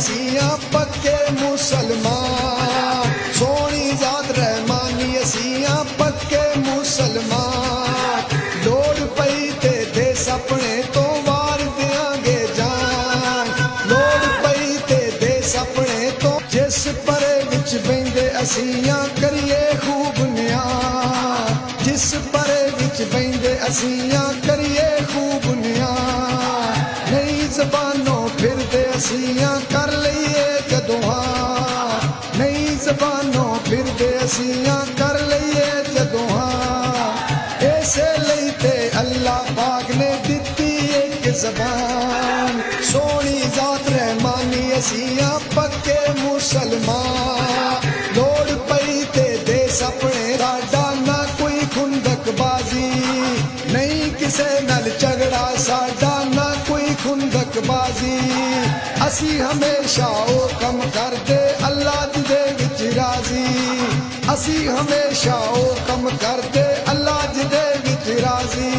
असियां पक्के मुसलमान। सोनी जात रहमानी असियां पक्के मुसलमान। लोड़ पई ते देस अपने तो वार देंगे जान। लोड़ पई ते देस अपने तो जिस परे विच बहिंदे असियां करिए खूब न्याय। जिस परे विच बहिंदे असियां करिए खूब न्याय। नई ज़बानों फिरदे असियां कर लईए जदों हार। नई ज़बानों फिरदे असियां कर लईए जदों हार। ऐसे लई ते अल्लाह पाक ने दित्ती एक ज़बान। सोनी जात रहमानी असियां पक्के मुसलमान। लोड़ पई ते देस अपने साडा ना कोई खुंदकबाजी। नहीं किसे नाल झगड़ा साडा ना कोई खुंदकबाजी। असी हमेशा ओ कम करदे अल्लाह दे विच राजी। असी हमेशा ओ कम करदे अल्लाह दे विच राजी।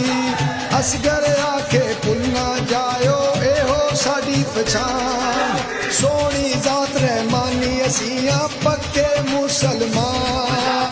असगर आखे भुल ना जायो एहो साडी पछान। सोनी जात रहमानी असियां पक्के मुसलमान।